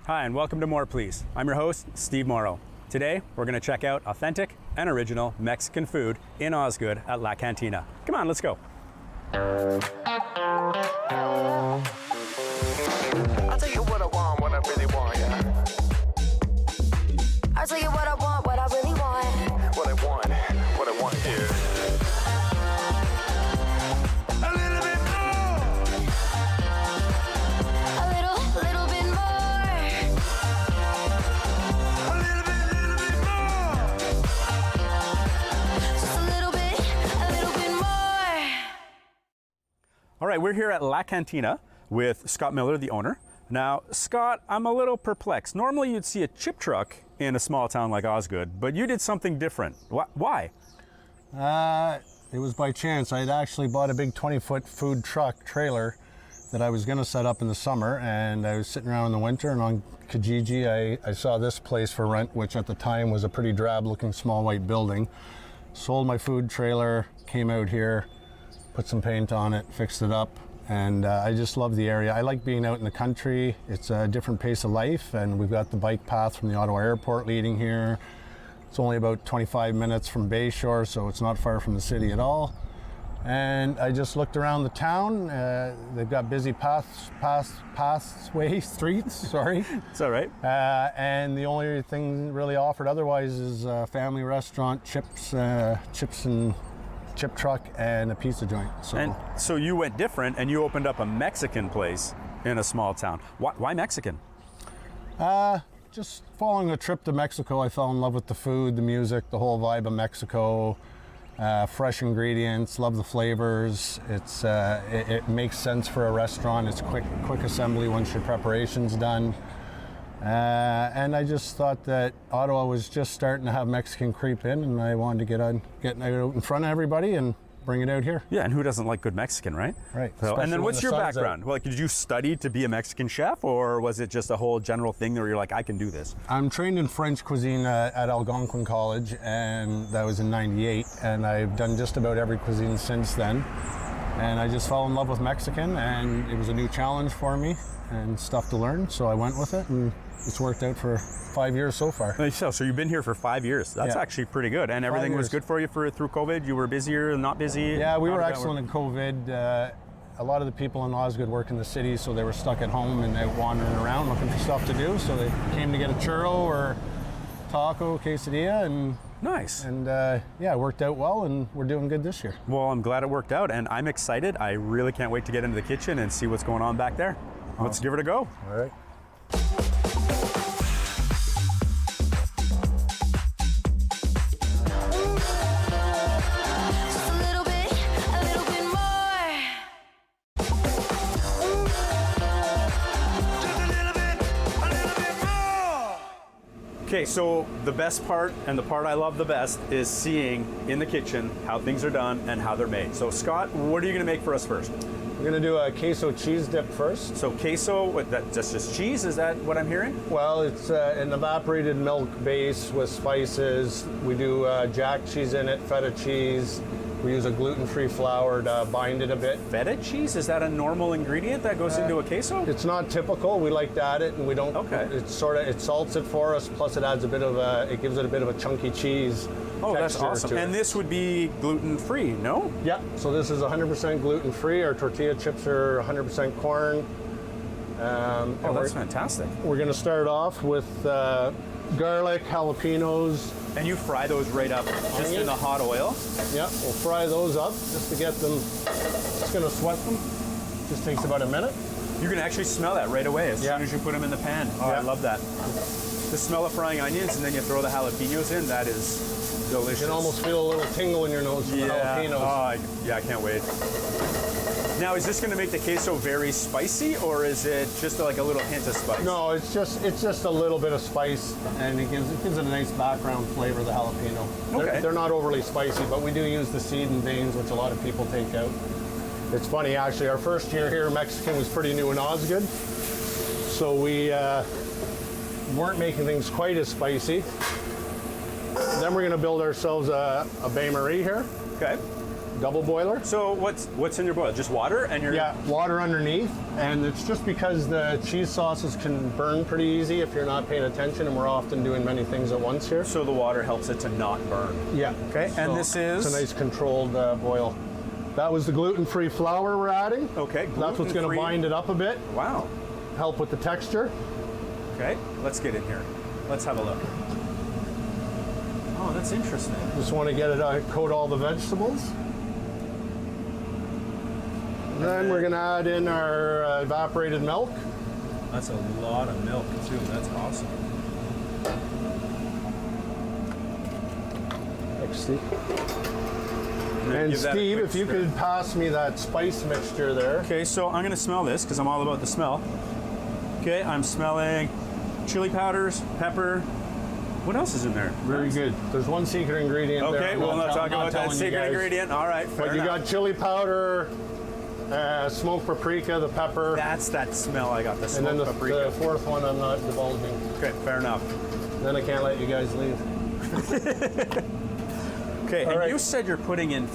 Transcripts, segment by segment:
Hi, and welcome to More Please. I'm your host, Steve Morrow. Today, we're going to check out authentic and original Mexican food in Osgood at La Cantina. Come on, let's go. I'll tell you what I want, what I really want, yeah. I'll tell you what I want, what I really want. What I want, yeah. A little bit more. A little bit more. A little bit more. Just a little bit more. All right, we're here at La Cantina with Scott Miller, the owner. Now, Scott, I'm a little perplexed. Normally you'd see a chip truck in a small town like Osgood, but you did something different. Why? It was by chance. I had actually bought a big 20-foot food truck trailer that I was going to set up in the summer, and I was sitting around in the winter, and on Kijiji I saw this place for rent, which at the time was a pretty drab-looking small white building. Sold my food trailer, came out here, put some paint on it, fixed it up, and I just love the area. I like being out in the country. It's a different pace of life, and we've got the bike path from the Ottawa airport leading here. It's only about 25 minutes from Bayshore, so it's not far from the city at all. And I just looked around the town. They've got busy streets, sorry. It's all right. And the only thing really offered otherwise is a family restaurant, chips and chip truck, and a pizza joint. So you went different and you opened up a Mexican place in a small town. Why Mexican? Just following a trip to Mexico, I fell in love with the food, the music, the whole vibe of Mexico. Fresh ingredients, love the flavors. It makes sense for a restaurant. It's quick assembly once your preparation's done. And I just thought that Ottawa was just starting to have Mexican creep in, and I wanted to get out in front of everybody and bring it out here. Yeah, and who doesn't like good Mexican, right? Right. So, and then what's your background? Out. Well, did you study to be a Mexican chef, or was it just a whole general thing where you're like, I can do this? I'm trained in French cuisine at Algonquin College, and that was in '98, and I've done just about every cuisine since then. And I just fell in love with Mexican, and it was a new challenge for me and stuff to learn, so I went with it, and it's worked out for 5 years so far. So you've been here for 5 years. That's actually pretty good. And everything was good for you through COVID? You were busier, not busy? Yeah, we were excellent in COVID. A lot of the people in Osgood work in the city, so they were stuck at home and out wandering around looking for stuff to do. So they came to get a churro or taco, quesadilla, and nice. And it worked out well, and we're doing good this year. Well, I'm glad it worked out, and I'm excited. I really can't wait to get into the kitchen and see what's going on back there. Awesome. Let's give it a go. All right. Okay, so the best part, and the part I love the best, is seeing in the kitchen how things are done and how they're made. So Scott, what are you gonna make for us first? We're gonna do a queso cheese dip first. So queso, that's just cheese, is that what I'm hearing? Well, it's an evaporated milk base with spices. We do jack cheese in it, feta cheese. We use a gluten-free flour to bind it a bit. Feta cheese, is that a normal ingredient that goes into a queso? It's not typical. We like to add it, and we don't. Okay. It salts it for us. Plus, it adds it gives it a bit of a chunky cheese. Oh, that's awesome. And this would be gluten-free, no? Yeah. So this is 100% gluten-free. Our tortilla chips are 100% corn. That's fantastic. We're going to start off with garlic, jalapenos. And you fry those right up just in the hot oil? Yeah, we'll fry those up just to get them, just gonna sweat them. Just takes about a minute. You can actually smell that right away as soon as you put them in the pan. Oh, I love that. The smell of frying onions, and then you throw the jalapenos in, that is delicious. You can almost feel a little tingle in your nose from the jalapenos. Oh, I can't wait. Now, is this going to make the queso very spicy, or is it just like a little hint of spice? No, it's just a little bit of spice, and it gives it a nice background flavor, the jalapeno. Okay. They're not overly spicy, but we do use the seed and veins, which a lot of people take out. It's funny, actually, our first year here, Mexican was pretty new in Osgood, so we weren't making things quite as spicy. Then we're going to build ourselves a bain marie here. Okay. double boiler. So what's in your boil? Just water and your Yeah, water underneath, and it's just because the cheese sauces can burn pretty easy if you're not paying attention, and we're often doing many things at once here. So the water helps it to not burn. Yeah. Okay, and this is? It's a nice controlled boil. That was the gluten-free flour we're adding. Okay, That's what's going to gluten-free. bind it up a bit, Wow. help with the texture. Okay, let's get in here. Let's have a look. Oh, that's interesting. Just want to get it, coat all the vegetables. Then we're going to add in our evaporated milk. That's a lot of milk too. That's awesome. Thanks, Steve. then And give that a Steve, quick if you stir. could pass me that spice mixture there. Okay, so I'm gonna smell this because I'm all about the smell. Okay, I'm smelling chili powders, pepper. What else is in there? Very good. There's one secret ingredient there. Okay, I'm we'll not tell- talk about that telling you secret guys. ingredient. All right, fair But you enough. got chili powder, smoked paprika, the pepper, That's that smell I got, the and then smoked the paprika. fourth one I'm not divulging. Okay, fair enough. Then I can't let you guys leave. Okay, All and right. you said you're putting in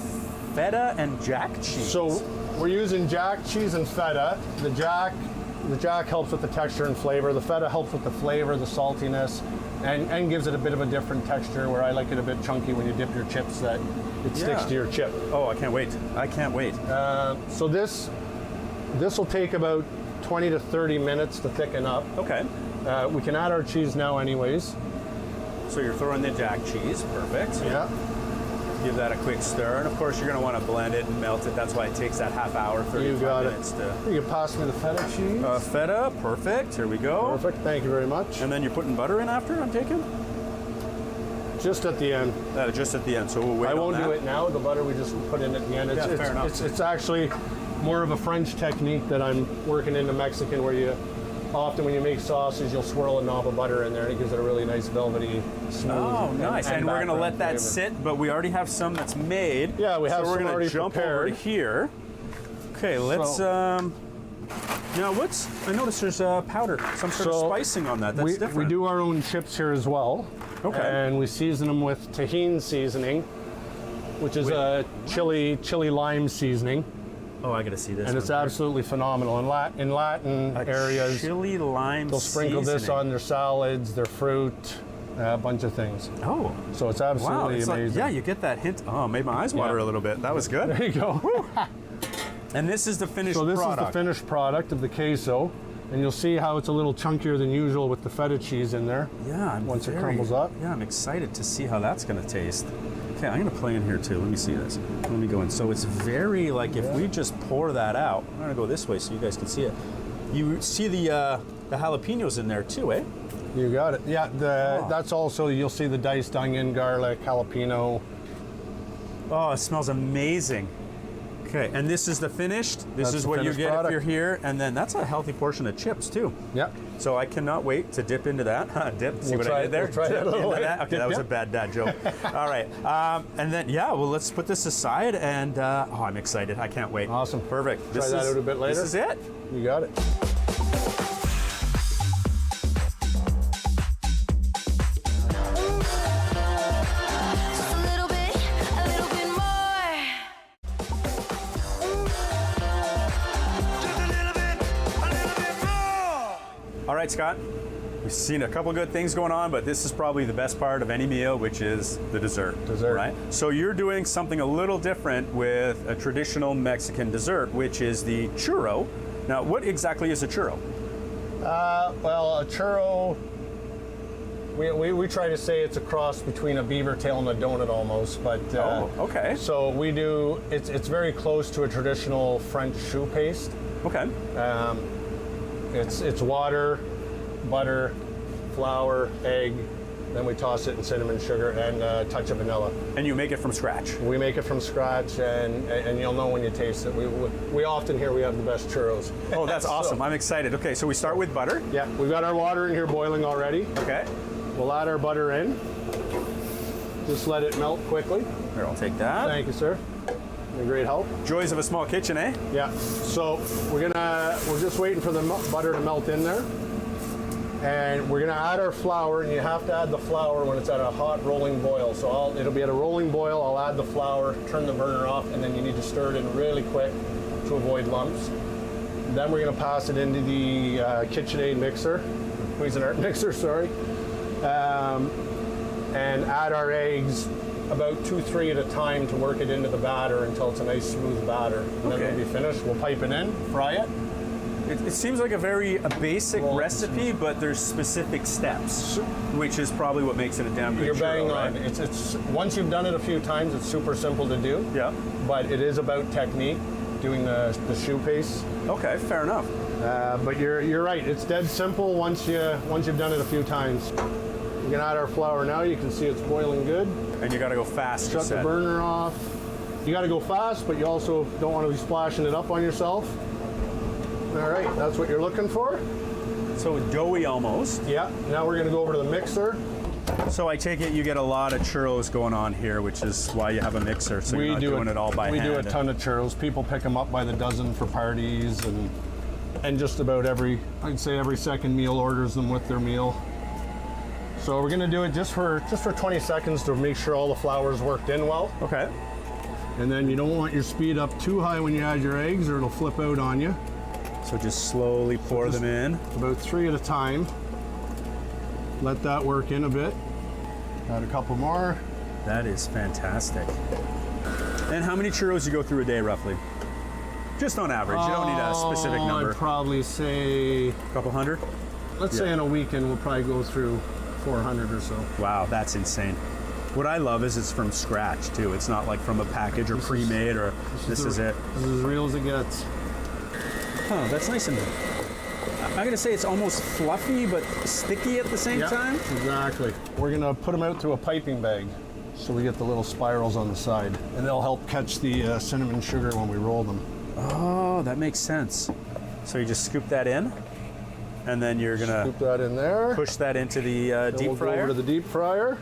feta and jack cheese. So we're using jack cheese and feta. The jack helps with the texture and flavor. The feta helps with the flavor, the saltiness, and gives it a bit of a different texture where I like it a bit chunky when you dip your chips that it sticks Yeah. to your chip. Oh, I can't wait. I can't wait. So this will take about 20 to 30 minutes to thicken up. Okay, We can add our cheese now anyways. so you're throwing the jack cheese. Perfect. Yeah. Give that a quick stir, and of course you're going to want to blend it and melt it. That's why it takes that half hour, 35 You got it. minutes to. You can pass me the feta cheese. Feta, perfect. Here we go. Perfect. Thank you very much. And then you're putting butter in after, I'm taking? Just at the end. Just at the end, so we'll wait I on won't that. do it now. The butter we just put in at the end. Yeah, fair enough. It's actually more of a French technique that I'm working into Mexican, where you often when you make sauces, you'll swirl a knob of butter in there, and it gives it a really nice velvety, smooth. Oh, nice. And we're going to let that background flavor. sit, but we already have some that's made. Yeah, we have so we're some gonna already jump prepared. over to here. Okay, let's. So- Now, I noticed there's powder, some sort of So spicing on that. That's we different. do our own chips here as well. Okay. And we season them with tahini seasoning, which is a chili lime seasoning, Oh, I got to see this. and it's one. absolutely phenomenal. In Latin areas, Chili lime they'll sprinkle this seasoning. on their salads, their fruit, a bunch of things. Oh, So it's wow. absolutely It's like, amazing. yeah, you get that hint. Oh, made my eyes water Yeah. a little bit. That was good. There you go. And this is the finished So this product. is the finished product of the queso, and you'll see how it's a little chunkier than usual with the feta cheese in there. Yeah, Once it crumbles up. Yeah, I'm excited to see how that's going to taste. Okay, I'm going to play in here too. Let me see this. Let me go in. So it's very like if we just pour that out. I'm going to go this way so you guys can see it. You see the jalapenos in there too, eh? You got it. Yeah, that's also, you'll see the diced onion, garlic, jalapeno. Oh, it smells amazing. Okay, and this is the finished. This That's is the what you finished get if product. you're here, and then that's a healthy portion of chips too. Yep. So I cannot wait to dip into that. Dip. See We'll what try I it- did there? we'll try it Dip a little into bit. that. Okay, Dip, that was a yep. bad dad joke. All right, and then well, let's put this aside, and oh, I'm excited. I can't wait. Awesome. Perfect. Try that out a bit later. This is it. You got it. Just a little bit more. Just a little bit more. All right, Scott. We've seen a couple good things going on, but this is probably the best part of any meal, which is the dessert. Dessert. Right? So you're doing something a little different with a traditional Mexican dessert, which is the churro. Now, what exactly is a churro? Well, a churro, we try to say it's a cross between a beaver tail and a donut almost, but Oh, okay. So we do, it's very close to a traditional French choux paste. Okay. It's water, butter, flour, egg, then we toss it in cinnamon sugar and a touch of vanilla. And you make it from scratch. We make it from scratch, and you'll know when you taste it. We often hear we have the best churros. Oh, that's So- awesome. I'm excited. Okay, so we start with butter. Yeah, we've got our water in here boiling already. Okay. We'll add our butter in. Just let it melt quickly. Here, I'll take that. Thank you, sir. You're a great help. Joys of a small kitchen, eh? Yeah. So we're just waiting for the butter to melt in there. And we're gonna add our flour, and you have to add the flour when it's at a hot rolling boil. So it'll be at a rolling boil, I'll add the flour, turn the burner off, and then you need to stir it in really quick to avoid lumps. Then we're gonna pass it into the KitchenAid mixer, Cuisinart mixer, sorry. And add our eggs about 2-3 at a time to work it into the batter until it's a nice smooth batter. And then we'll be finished. We'll pipe it in, fry it. It seems like a basic recipe, but there's specific steps, which is probably what makes it a damn good You're churro, bang right? on. It's once you've done it a few times, it's super simple to do. Yeah. But it is about technique, doing the shoe pace. Okay, fair enough. But you're right. It's dead simple once you've done it a few times. We're gonna add our flour now. You can see it's boiling good. And you got to go fast. Shut the burner off. You got to go fast, but you also don't want to be splashing it up on yourself. All right, that's what you're looking for. So doughy almost. Yeah. Now we're gonna go over to the mixer. So I take it you get a lot of churros going on here, which is why you have a mixer. So you're not doing it all by hand. We do a ton of churros. People pick them up by the dozen for parties, and just about I'd say every second meal orders them with their meal. So we're gonna do it just for 20 seconds to make sure all the flour's worked in well. Okay. And then you don't want your speed up too high when you add your eggs, or it'll flip out on you. So just slowly pour them in. About 3 at a time. Let that work in a bit. Add a couple more. That is fantastic. And how many churros you go through a day, roughly? Just on average. You don't need a specific number. I'd probably say, A couple hundred? let's say in a weekend we'll probably go through 400 or so. Wow, that's insane. What I love is it's from scratch too. It's not like from a package or pre-made or this is it. This is as real as it gets. Oh, that's nice and I'm gonna say it's almost fluffy but sticky at the same time. Exactly. We're gonna put them out through a piping bag so we get the little spirals on the side, and they'll help catch the cinnamon sugar when we roll them. Oh, that makes sense. So you just scoop that in, and then you're gonna Scoop that in there. push that into the Then deep we'll fryer, go over to the deep fryer.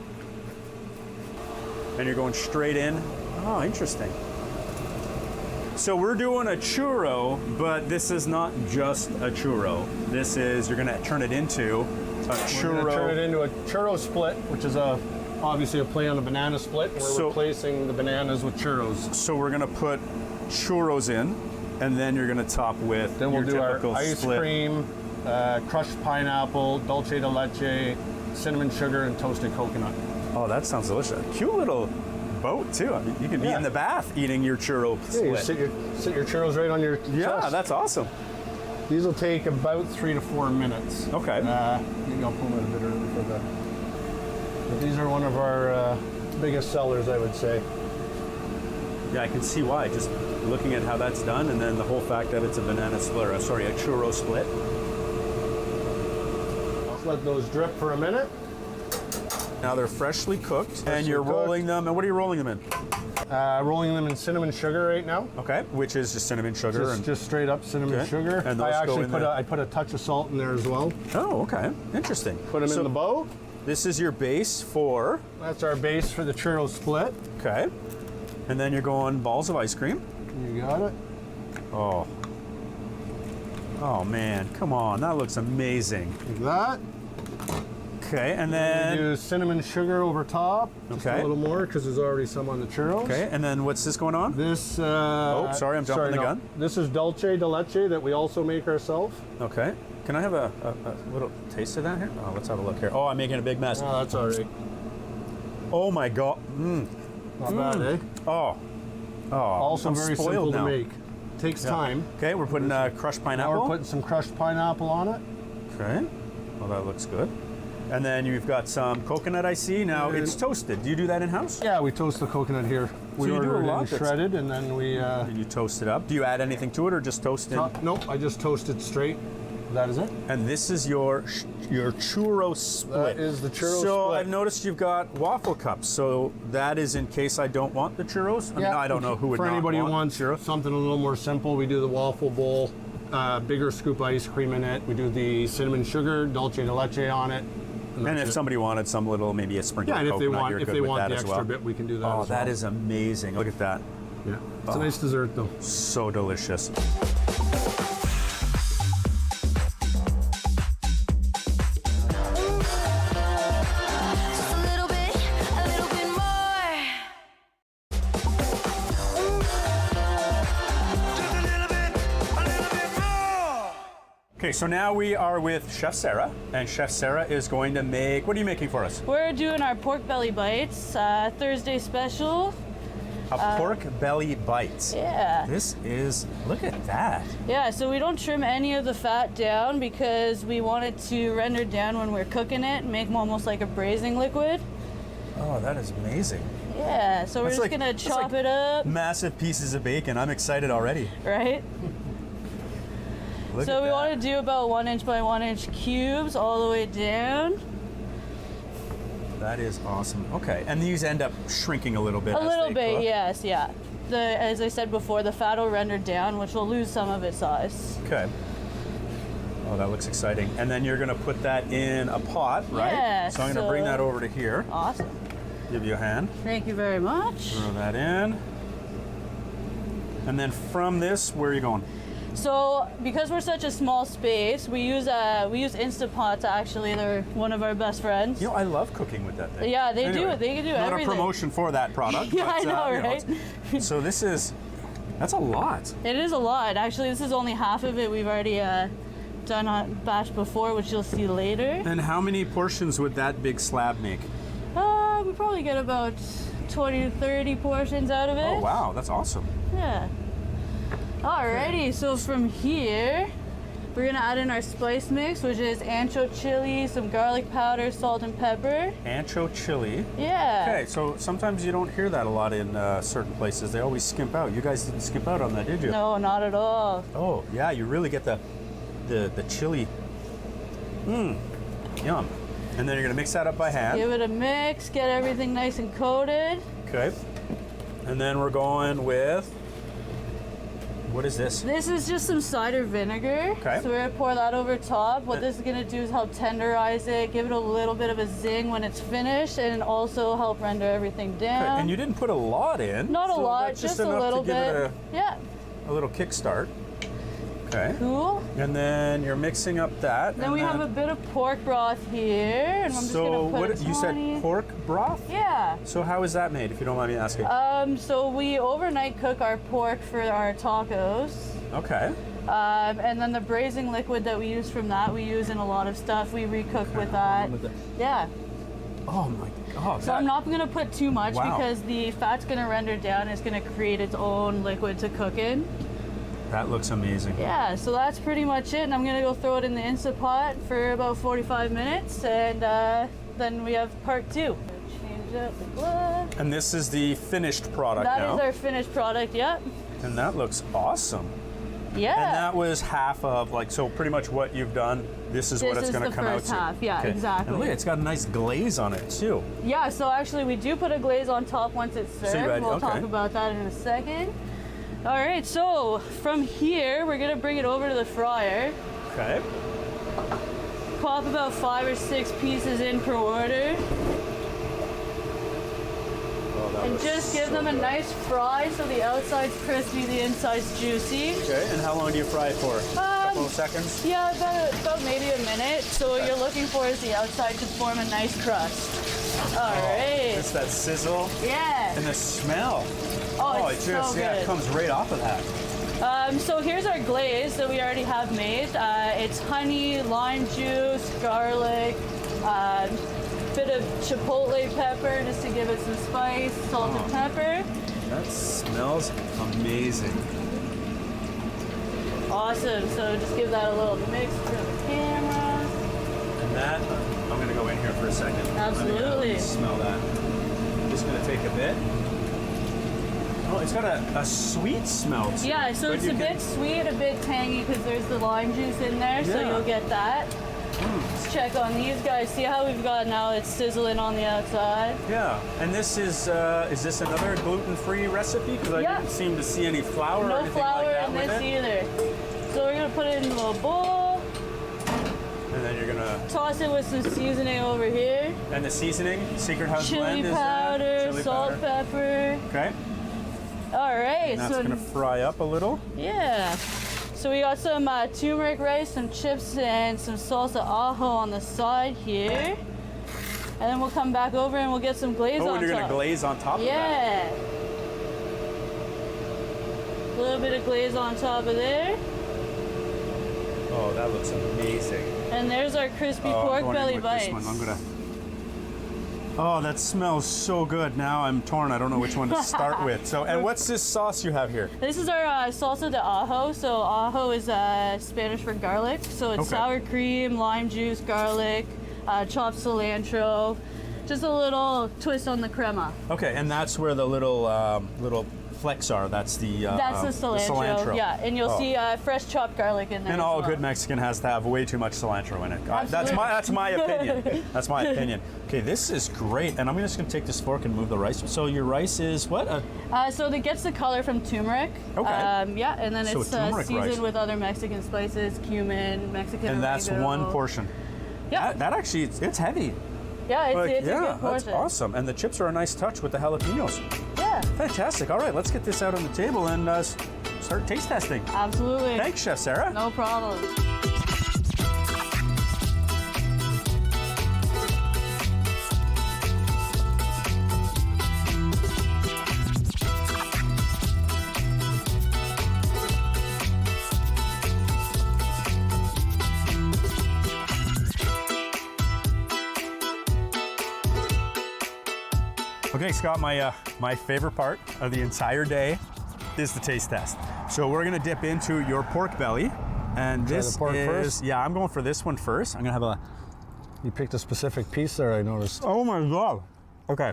and you're going straight in. Oh, interesting. So we're doing a churro, but this is not just a churro. This is, you're gonna turn it into a We're churro. gonna turn it into a churro split, which is obviously a play on a banana split. We're So- replacing the bananas with churros. So we're gonna put churros in, and then you're gonna top with Then we'll your do our typical ice split. cream, crushed pineapple, dulce de leche, cinnamon sugar, and toasted coconut. Oh, that sounds delicious. Cute little boat too. I mean, you could be Yeah. in the bath eating your churro Yeah, you split. sit your churros right on your Yeah, chest. that's awesome. These will take about 3 to 4 minutes. Okay. Maybe I'll pull them out a bit early for that. But these are one of our biggest sellers, I would say. Yeah, I can see why. Just looking at how that's done, and then the whole fact that it's a banana split, or sorry, a churro split. Let's let those drip for a minute. Now they're freshly cooked, and Freshly you're cooked. rolling them. And what are you rolling them in? Rolling them in cinnamon sugar right now. Okay, which is just cinnamon sugar. Just straight up cinnamon Okay. sugar. And I those go actually in put there. I put a touch of salt in there as well. Oh, okay, interesting. Put them So in the bowl. This is your base for. That's our base for the churro split. Okay, and then you're going balls of ice cream. You got it. Oh. Oh man, come on, that looks amazing. Like that. Okay, and We then. do cinnamon sugar over top. Just Okay. a little more because there's already some on the churros. Okay, and then what's this going on? This. sorry, I'm jumping the gun. This is dulce de leche that we also make ourselves. Okay, can I have a little taste of that here? Oh, let's have a look here. Oh, I'm making a big mess. Oh, that's all right. Oh my god. Not bad, eh? Oh. Oh. Also I'm very spoiled simple now. to make. Takes time. Okay, we're putting crushed Now pineapple. we're putting some crushed pineapple on it. Okay. Well, that looks good. And then you've got some coconut I see. Now it's toasted. Do you do that in house? Yeah, we toast the coconut here. We you do order a it lot in that's- shredded, and then we. And you toast it up. Do you add anything to it or just toast it? Nope, I just toast it straight. That is it. And this is your churro split. That is the churro so split. I've noticed you've got waffle cups. So that is in case I don't want the churros. I mean, I don't know who would For not anybody who want wants churros. something a little more simple, we do the waffle bowl, bigger scoop ice cream in it. We do the cinnamon sugar, dulce de leche on it. And that's if it. somebody wanted some little, maybe a sprinkle Yeah, of and if they coconut, want, you're if good they with want that the as extra well. bit, we can do that. Oh, as that well. is amazing. Look at that. Yeah, it's a nice dessert though. So delicious. Okay, so now we are with Chef Sarah, and Chef Sarah is going to make, what are you making for us? We're doing our pork belly bites, Thursday special. A pork belly bites. Yeah. This is, look at that. Yeah, so we don't trim any of the fat down because we want it to render down when we're cooking it and make them almost like a braising liquid. Oh, that is amazing. Yeah, so we're That's just like- gonna that's chop like it up, Massive pieces of bacon. I'm excited already. right? Look So at we that. want to do about 1 inch by 1 inch cubes all the way down. That is awesome. Okay, and these end up shrinking a little bit. A as little they bit, cook. yes, yeah. As I said before, the fat will render down, which will lose some of its size. Okay. Oh, that looks exciting. And then you're gonna put that in a pot, right? Yeah, So I'm gonna bring so- that over to here. Awesome. Give you a hand. Thank you very much. Throw that in. And then from this, where are you going? So, because we're such a small space, we use Instant Pots. Actually, they're one of our best friends. You know, I love cooking with that thing. Yeah, they do. Anyway, They can do not everything. a promotion for that product. Yeah, but, I know, you right? it's- so that's a lot. It is a lot. Actually, this is only half of it. We've already done a batch before, which you'll see later. And how many portions would that big slab make? We probably get about 20 to 30 portions out of it. Oh, wow, that's awesome. Yeah. Alrighty, so from here, we're gonna add in our spice mix, which is ancho chili, some garlic powder, salt and pepper. Ancho chili. Yeah. Okay, so sometimes you don't hear that a lot in certain places. They always skimp out. You guys didn't skimp out on that, did you? No, not at all. Oh, yeah, you really get the chili. Yum. And then you're gonna mix that up by hand. Give it a mix, get everything nice and coated. Okay. And then we're going with, what is this? This is just some cider vinegar. Okay. So we're gonna pour that over top. What this is gonna do is help tenderize it, give it a little bit of a zing when it's finished, and also help render everything down. Okay, and you didn't put a lot in. Not a so lot, that's just a enough little to give bit. it Yeah. a little kickstart. Okay. Cool. And then you're mixing up that. Then and we have a bit of pork broth here, and I'm just So gonna put what a you said, tiny- pork broth? Yeah. So how is that made, if you don't mind me asking? So we overnight cook our pork for our tacos. Okay. And then the braising liquid that we use from that, we use in a lot of stuff. We recook with that. Yeah. Oh my God. So I'm not going to put too much Wow. because the fat's going to render down. It's going to create its own liquid to cook in. That looks amazing. Yeah, so that's pretty much it. And I'm going to go throw it in the Instant Pot for about 45 minutes. And then we have part two. Change up the glove. And this is the finished product That now. is our finished product, yep. And that looks awesome. Yeah. And that was half of, like, so pretty much what you've done, this is what This it's is going to the come out first to. half, yeah, exactly. And look, it's got a nice glaze on it too. Yeah, so actually we do put a glaze on top once it's served. you ready? We'll Okay. talk about that in a second. All right, so from here, we're gonna bring it over to the fryer. Okay. Pop about 5 or 6 pieces in per order. Oh, that And looks just give so them a good. nice fry so the outside's crispy, the inside's juicy. Okay, and how long do you fry it for? A couple of seconds? Yeah, about maybe a minute. So what you're looking for is the outside to form a nice crust. All right. Just that sizzle Yeah. and the smell. Oh, it it's just, so yeah, it good. comes right off of that. So here's our glaze that we already have made. It's honey, lime juice, garlic, bit of chipotle pepper just to give it some spice, salt and pepper. That smells amazing. Awesome. So just give that a little mix for the camera. And that, I'm gonna go in here for a second. Absolutely. Let me smell that. I'm just gonna take a bit. Oh, it's got a sweet smell to it. Yeah, so but it's you a can- bit sweet, a bit tangy because there's the lime juice in there, so Yeah. you'll get that. Let's check on these guys. See how we've got now it's sizzling on the outside. Yeah, and this is this another gluten-free recipe? Because I Yeah. didn't seem to see any flour or No anything flour like that in with this it. either. So we're gonna put it in a little bowl, And then you're gonna, toss it with some seasoning over here. and the seasoning, Secret House Chili blend is powder, chili salt, powder. pepper. Okay, All right, and that's so gonna fry up a little. yeah. So we got some turmeric rice, some chips, and some salsa ajo on the side here. And then we'll come back over and we'll get some glaze Oh, on and you're top. gonna glaze on top of that. Yeah. A little bit of glaze on top of there. Oh, Oh, that looks amazing. And there's our crispy Oh, I'm pork going in belly with this bites. one. I'm gonna. Oh, that smells so good. Now I'm torn. I don't know which one to start with. So, and what's this sauce you have here? This is our salsa de ajo. So ajo is Spanish for garlic. So it's Okay. sour cream, lime juice, garlic, chopped cilantro. Just a little twist on the crema. Okay, and that's where the little flecks are. That's the That's the cilantro. Yeah, and you'll Oh. see fresh chopped garlic in there. And as all well. good Mexican has to have way too much cilantro in it. That's my opinion. That's my opinion. Okay, this is great, and I'm just gonna take this fork and move the rice. So your rice is what? So that gets the color from turmeric. Okay. Yeah, and then So it's turmeric seasoned rice. with other Mexican spices, cumin, Mexican And that's oregano. one portion. Yeah, That actually, it's heavy. yeah, it's, Like, it's a yeah, good that's portion. awesome. And the chips are a nice touch with the jalapenos. Yeah, Fantastic. All right, let's get this out on the table and start taste testing. absolutely. Thanks, Chef Sarah. No problem. Okay, Scott, my favorite part of the entire day is the taste test. So we're gonna dip into your pork belly, and Try this the pork is first? yeah. I'm going for this one first. I'm gonna have a. You picked a specific piece there, I noticed. Oh my god. Okay.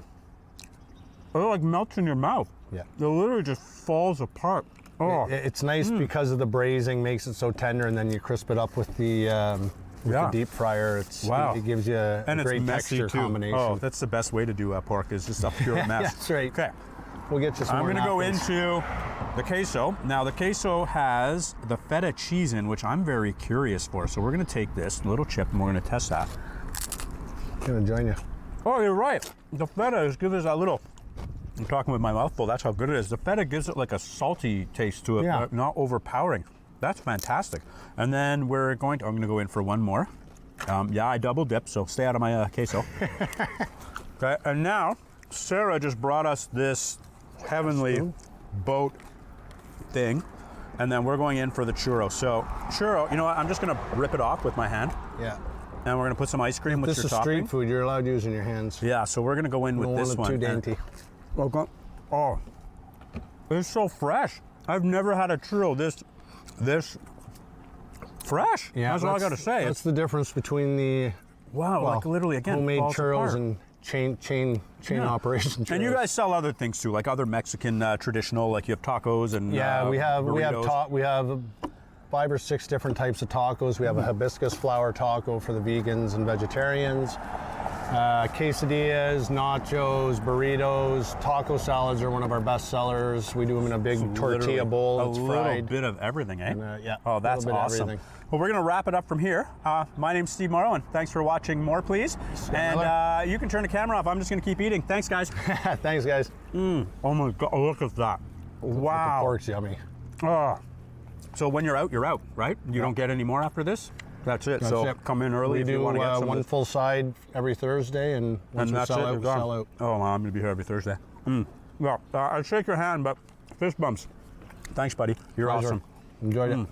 It like melts in your mouth. Yeah. It literally just falls apart. Oh. It's nice because of the braising, makes it so tender, and then you crisp it up with the Yeah. deep fryer. Wow. It gives you a And it's great messy texture too. combination. Oh, that's the best way to do pork is just a pure mess. That's right. Okay. We'll get you some I'm more going to go napkins. into the queso. Now, the queso has the feta cheese in, which I'm very curious for. So we're going to take this little chip and we're going to test that. Gonna join you. Oh, you're right. The feta is gives us that little. I'm talking with my mouth full. That's how good it is. The feta gives it like a salty taste to it, Yeah. but not overpowering. That's fantastic. And then I'm going to go in for one more. Yeah, I double dip, so stay out of my queso. Okay, and now Sarah just brought us this heavenly boat thing, and then we're going in for the churro. So churro, you know what? I'm just gonna rip it off with my hand, Yeah. and we're gonna put some ice cream with This your is topping. street food. You're allowed using your hands. Yeah, so we're gonna go in with Don't this want it one. too and- dainty. Oh, it's so fresh. I've never had a churro this fresh. That's all I gotta say. That's the difference between the Wow, like literally again, homemade falls churros apart. and chain Yeah. operation churros. And you guys sell other things too, like other Mexican traditional, like you have tacos and Yeah, we have burritos. we have 5 or 6 different types of tacos. We have a hibiscus flower taco for the vegans and vegetarians. Quesadillas, nachos, burritos, taco salads are one of our best sellers. We do them in a big tortilla Literally bowl. It's a little fried. bit of everything, eh? And, yeah, Oh, a that's little bit of awesome. everything. Well, we're gonna wrap it up from here. My name's Steve Morrow, and thanks for watching. More, please. And Miller. you can turn the camera off. I'm just gonna keep eating. Thanks, guys. Thanks, guys. Oh my God! Look at that! The Wow. pork's yummy. Oh. So when you're out, right? You don't get any more after this? That's it. That's so it. come in early We if you do want to get some one of this. full side every Thursday, and once And we that's sell it. out, You're we gone. sell out. Oh, well, I'm gonna be here every Thursday. Well, I'd shake your hand, but fist bumps. Thanks, buddy. You're Pleasure. awesome. Enjoyed it.